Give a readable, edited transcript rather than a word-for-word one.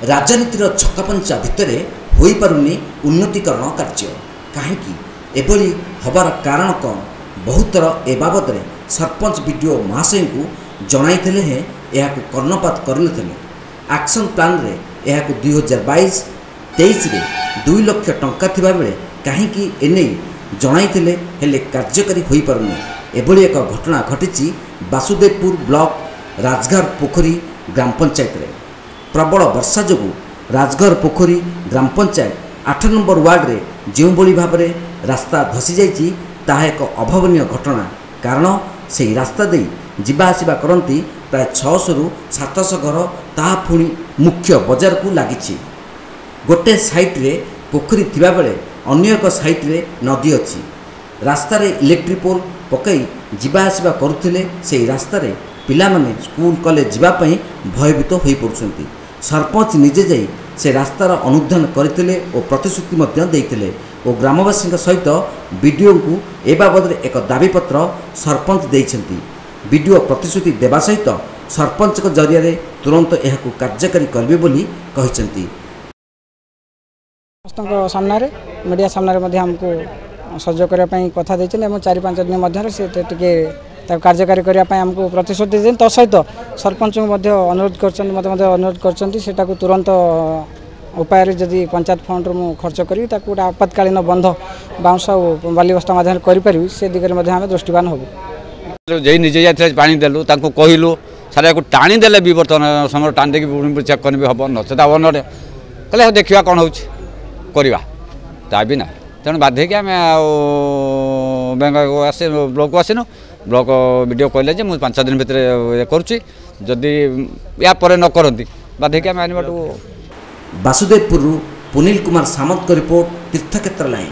राजनीतिर छक्कापंचा भितर होई पारुनी उन्नतीकरण कार्य कहीं एभली हबार कारण कौन बहुतर ए बाबद सरपंच बीडीओ महाशय को जणाइले हैं यह कर्णपात करनथिले। एक्शन प्लान रे यह 2022-23 रे 2 लाख टंका थिबा बेले कहीं एने जणाइले हेले कार्यकारी होई पारुनी। एभली एक घटना घटी वासुदेवपुर ब्लॉक राजघर पोखरी ग्राम पंचायत रे। प्रबल वर्षा जो राजघर पोखरी ग्राम पंचायत 8 नंबर वार्ड रे जो भाव में रास्ता धसी जाइए ताहा एक अभावनीय घटना। कारण से रास्ता दे जिबा आसिबा करती प्राय 600 रु 700 घर ताहा पुणी मुख्य बाजार को लगी। गोटे साइट रे पोखरी थिबा बेले अन्य एक साइट रे नदी अच्छी। रास्ता रे इलेक्ट्रिक पोल पकई जिबा आसिबा करुथिले से रास्ता रे पिला माने स्कूल कॉलेज जीवाई भयभीत हो पड़ुछंती। सरपंच निजे जाई से रास्तार अनुधान करते और प्रतिश्रुति देते और ग्रामवासी सहित बीडीओ को ए बाबद एक दाबीपत्र सरपंच देइछंती। बीडीओ प्रतिश्रुति देवा सहित सरपंच जरिया तुरंत यह कार्यकारी करेंगे बोली कहिसेंती। सामने मीडिया सामने हमको सहयोग करने कथा देते 4-5 दिन मध्य से कार्यकारी करने आमको प्रतिश्रुति दें। तो सहित सरपंच अनुरोध कर तुरंत उपाय जदि पंचायत फंड रु खर्च करी गोटे आपातकालीन बंध बाउंस और बाली बस्ता मध्य करी से दिगरे आम दृष्टिवान हो। जे निजे जाते पानी देलु कहलु सारे टाणी देले भी बर्तमान समय टाणी देखिए चेक कर हम नचेता हम न कहले देखा कौन होगा भी ना तेणु बाध्य कि आम बैंक आसे ब्लॉक को आसनु ब्लॉक वीडियो कहले जे 5 दिन भितर करुच्ची जदि या पर न करती बाध्य कि आम आने बाटू। वासुदेवपुर पुनील कुमार सामंत रिपोर्ट तीर्थक्षेत्र लाइन।